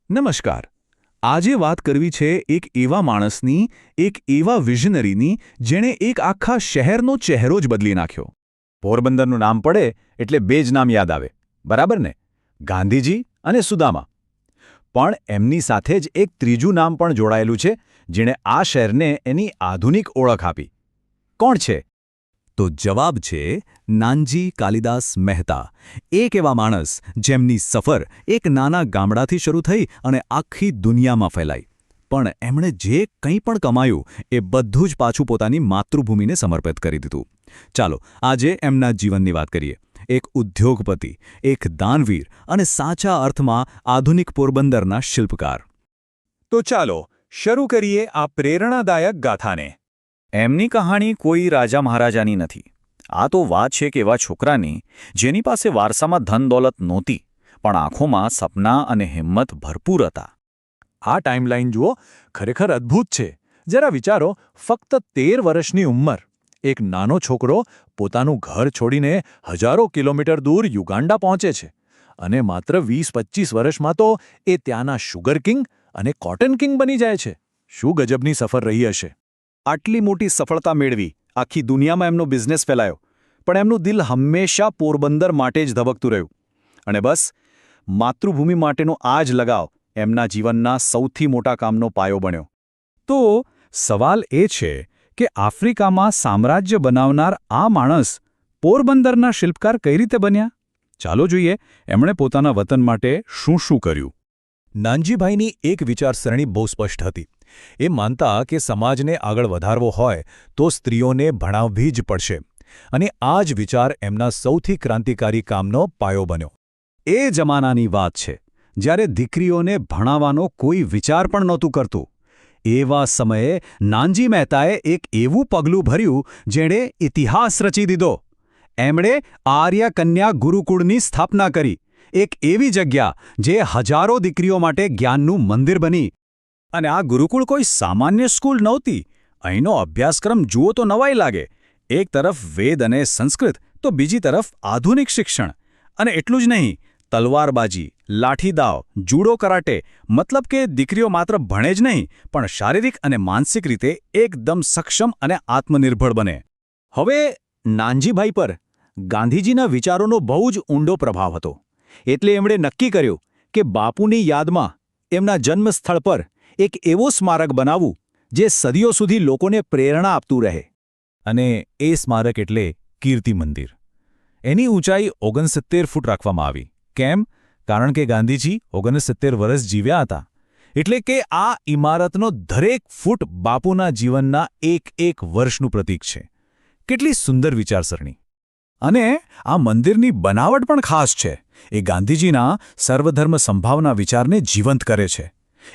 નમસ્કાર. આજે વાત કરવી છે એક એવા માણસની, એક એવા વિઝનરીની જેણે એક આખા શહેરનો ચહેરો જ બદલી નાખ્યો. પોરબંદરનું નામ પડે એટલે બે જ નામ યાદ આવે, બરાબર ને? ગાંધીજી અને સુદામા. પણ એમની સાથે જ એક ત્રીજું નામ પણ જોડાયેલું છે, જેણે આ શહેરને એની આધુનિક ઓળખ આપી. કોણ છે? તો જવાબ છે નાનજી કાલિદાસ મહેતા. એક એવા માણસ જેમની સફર એક નાના ગામડાથી શરૂ થઈ અને આખી દુનિયામાં ફેલાઈ. પણ એમણે જે કંઈ પણ કમાયું એ બધું જ પાછું પોતાની માતૃભૂમિને સમર્પિત કરી દીધું. ચાલો આજે એમના જીવનની વાત કરીએ. એક ઉદ્યોગપતિ, એક દાનવીર અને સાચા અર્થમાં આધુનિક પોરબંદરના શિલ્પકાર. તો ચાલો શરૂ કરીએ આ પ્રેરણાદાયક ગાથાને. એમની કહાણી કોઈ રાજા મહારાજાની નથી. આ તો વાત છે કે એવા છોકરાની જેની પાસે વારસામાં ધન દોલત નહોતી, પણ આંખોમાં સપના અને હિંમત ભરપૂર હતા. આ ટાઈમલાઈન જુઓ, ખરેખર અદ્ભુત છે. જરા વિચારો, ફક્ત 13 વર્ષની ઉંમર, એક નાનો છોકરો પોતાનું ઘર છોડીને હજારો કિલોમીટર દૂર યુગાન્ડા પહોંચે છે. અને માત્ર 20-25 વર્ષમાં તો એ ત્યાંના શુગર કિંગ અને કોટન કિંગ બની જાય છે. શું ગજબની સફર રહી હશે! આટલી મોટી સફળતા મેળવી, આખી દુનિયામાં એમનો બિઝનેસ ફેલાયો, પણ એમનું દિલ હંમેશા પોરબંદર માટે જ ધબકતું રહ્યું. અને બસ, માતૃભૂમિ માટેનો આ જ લગાવ એમના જીવનના સૌથી મોટા કામનો પાયો બન્યો. તો સવાલ એ છે કે આફ્રિકામાં સામ્રાજ્ય બનાવનાર આ માણસ પોરબંદરના શિલ્પકાર કઈ રીતે બન્યા? ચાલો જોઈએ એમણે પોતાના વતન માટે શું શું કર્યું. નાનજીભાઈની એક વિચારસરણી બહુ સ્પષ્ટ હતી. એ માનતા કે સમાજને આગળ વધારવો હોય તો સ્ત્રીઓને ભણાવવી જ પડશે. અને આ જ વિચાર એમના સૌથી ક્રાંતિકારી કામનો પાયો બન્યો. એ જમાનાની વાત છે જ્યારે દીકરીઓને ભણાવવાનો કોઈ વિચાર પણ નહોતું કરતું. એવા સમયે નાનજી મહેતાએ એક એવું પગલું ભર્યું જેણે ઇતિહાસ રચી દીધો. એમણે આર્ય કન્યા ગુરુકુળની સ્થાપના કરી. એક એવી જગ્યા જે હજારો દીકરીઓ માટે જ્ઞાનનું મંદિર બની. અને આ ગુરુકુળ કોઈ સામાન્ય સ્કૂલ નહોતી. અહીંનો અભ્યાસક્રમ જુઓ તો નવાઈ લાગે. એક તરફ વેદ અને સંસ્કૃત, તો બીજી તરફ આધુનિક શિક્ષણ. અને એટલું જ નહીં, તલવારબાજી, લાઠીદાવ, જુડો કરાટે, મતલબ કે દીકરીઓ માત્ર ભણે જ નહીં, પણ શારીરિક અને માનસિક રીતે એકદમ સક્ષમ અને આત્મનિર્ભર બને. હવે નાનજીભાઈ પર ગાંધીજીના વિચારોનો બહુ જ ઊંડો પ્રભાવ હતો. એટલે એમણે નક્કી કર્યું કે બાપુની યાદમાં એમના જન્મસ્થળ પર એક એવો સ્મારક બનાવવું જે સદીઓ સુધી લોકોને પ્રેરણા આપતું રહે. અને એ સ્મારક એટલે કીર્તિ મંદિર. એની ઊંચાઈ 69 ફૂટ રાખવામાં આવી. કેમ? કારણ કે ગાંધીજી 69 વર્ષ જીવ્યા હતા. એટલે કે આ ઇમારતનો દરેક ફૂટ બાપુના જીવનના એક વર્ષનું પ્રતીક છે. કેટલી સુંદર વિચારસરણી! અને આ મંદિરની બનાવટ પણ ખાસ છે. એ ગાંધીજીના સર્વધર્મ સંભાવના વિચારને જીવંત કરે છે.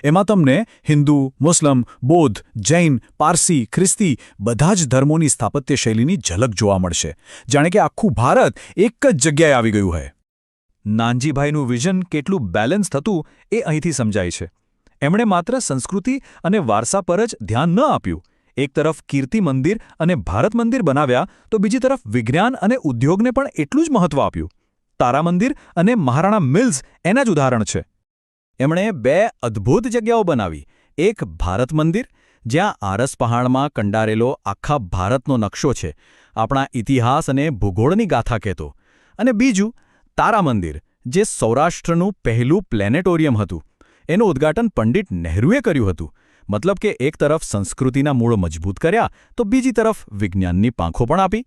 એમાં તમને હિન્દુ, મુસ્લિમ, બૌદ્ધ, જૈન, પારસી, ખ્રિસ્તી બધા જ ધર્મોની સ્થાપત્ય શૈલીની ઝલક જોવા મળશે. જાણે કે આખું ભારત એક જ જગ્યાએ આવી ગયું હોય. નાનજીભાઈનું વિઝન કેટલું બેલેન્સ થતું એ અહીંથી સમજાય છે. એમણે માત્ર સંસ્કૃતિ અને વારસા પર જ ધ્યાન ન આપ્યું. એક તરફ કીર્તિ મંદિર અને ભારત મંદિર બનાવ્યા, તો બીજી તરફ વિજ્ઞાન અને ઉદ્યોગને પણ એટલું જ મહત્વ આપ્યું. તારા મંદિર અને મહારાણા મિલ્સ એના જ ઉદાહરણ છે. એમણે બે અદ્ભુત જગ્યાઓ બનાવી. એક ભારત મંદિર, જ્યાં આરસ પહાડમાં કંડારેલો આખા ભારતનો નકશો છે, આપણા ઇતિહાસ અને ભૂગોળની ગાથા કહેતો. અને બીજું તારા મંદિર, જે સૌરાષ્ટ્રનું પહેલું પ્લેનેટોરિયમ હતું. એનું ઉદ્ઘાટન પંડિત નહેરુએ કર્યું હતું. મતલબ કે એક તરફ સંસ્કૃતિના મૂળ મજબૂત કર્યા, તો બીજી તરફ વિજ્ઞાનની પાંખો પણ આપી.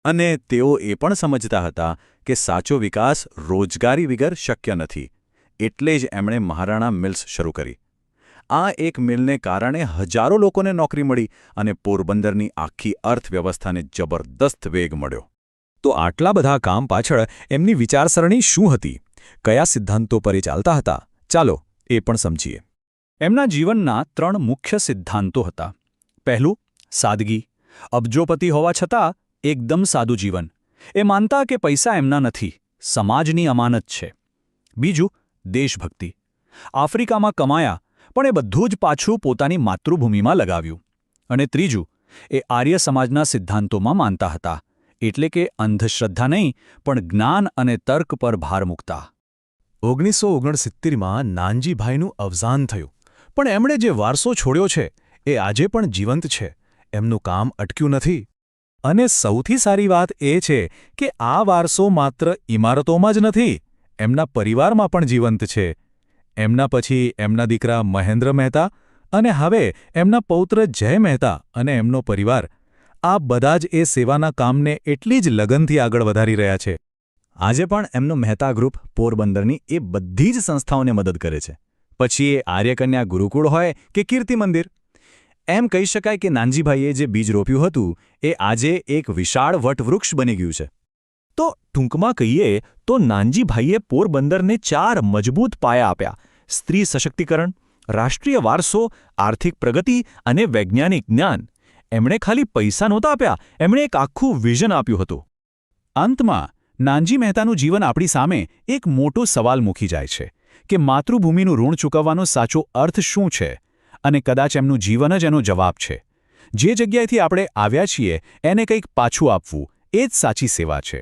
અને તેઓ એ પણ સમજતા હતા કે સાચો વિકાસ રોજગારી વગર શક્ય નથી. એટલે જ એમણે મહારાણા મિલ્સ શરૂ કરી. આ એક મિલને કારણે હજારો લોકોને નોકરી મળી અને પોરબંદરની આખી અર્થવ્યવસ્થાને જબરદસ્ત વેગ મળ્યો. તો આટલા બધા કામ પાછળ એમની વિચારસરણી શું હતી? કયા સિદ્ધાંતો પર એ ચાલતા હતા? ચાલો એ પણ સમજીએ. એમના જીવનના 3 મુખ્ય સિદ્ધાંતો હતા. પહેલું, સાદગી. અબજોપતિ હોવા છતાં એકદમ સાદું જીવન. એ માનતા કે પૈસા એમના નથી, સમાજની અમાનત છે. બીજું, દેશભક્તિ. આફ્રિકામાં કમાયા, પણ એ બધું જ પાછું પોતાની માતૃભૂમિમાં લગાવ્યું. અને ત્રીજું, એ આર્ય સમાજના સિદ્ધાંતોમાં માનતા હતા. એટલે કે અંધશ્રદ્ધા નહીં, પણ જ્ઞાન અને તર્ક પર ભાર મૂકતા. 1969માં નાનજીભાઈનું અવસાન થયું, પણ એમણે જે વારસો છોડ્યો છે એ આજે પણ જીવંત છે. એમનું કામ અટક્યું નથી. અને સૌથી સારી વાત એ છે કે આ વારસો માત્ર ઇમારતોમાં જ નથી, એમના પરિવારમાં પણ જીવંત છે. એમના પછી એમના દીકરા મહેન્દ્ર મહેતા અને હવે એમના પૌત્ર જય મહેતા અને એમનો પરિવાર, આ બધા જ એ સેવાના કામને એટલી જ લગનથી આગળ વધારી રહ્યા છે. આજે પણ એમનું મહેતા ગ્રુપ પોરબંદરની એ બધી જ સંસ્થાઓને મદદ કરે છે. પછી એ આર્યકન્યા ગુરુકુળ હોય કે કીર્તિ મંદિર. એમ કહી શકાય કે નાનજીભાઈએ જે બીજ રોપ્યું હતું એ આજે એક વિશાળ વટવૃક્ષ બની ગયું છે. તો ટૂંકમાં કહીએ તો નાનજીભાઈએ પોરબંદરને 4 મજબૂત પાયા આપ્યા: સ્ત્રી સશક્તિકરણ, રાષ્ટ્રીય વારસો, આર્થિક પ્રગતિ અને વૈજ્ઞાનિક જ્ઞાન. એમણે ખાલી પૈસા નહોતા આપ્યા, એમણે એક આખું વિઝન આપ્યું હતું. અંતમાં નાનજી મહેતાનું જીવન આપણી સામે એક મોટો સવાલ મૂકી જાય છે કે માતૃભૂમિનું ઋણ ચૂકવવાનો સાચો અર્થ શું છે? અને કદાચ એમનું જીવન જ એનો જવાબ છે. જે જગ્યાએથી આપણે આવ્યા છીએ એને કંઈક પાછું આપવું, એ જ સાચી સેવા છે.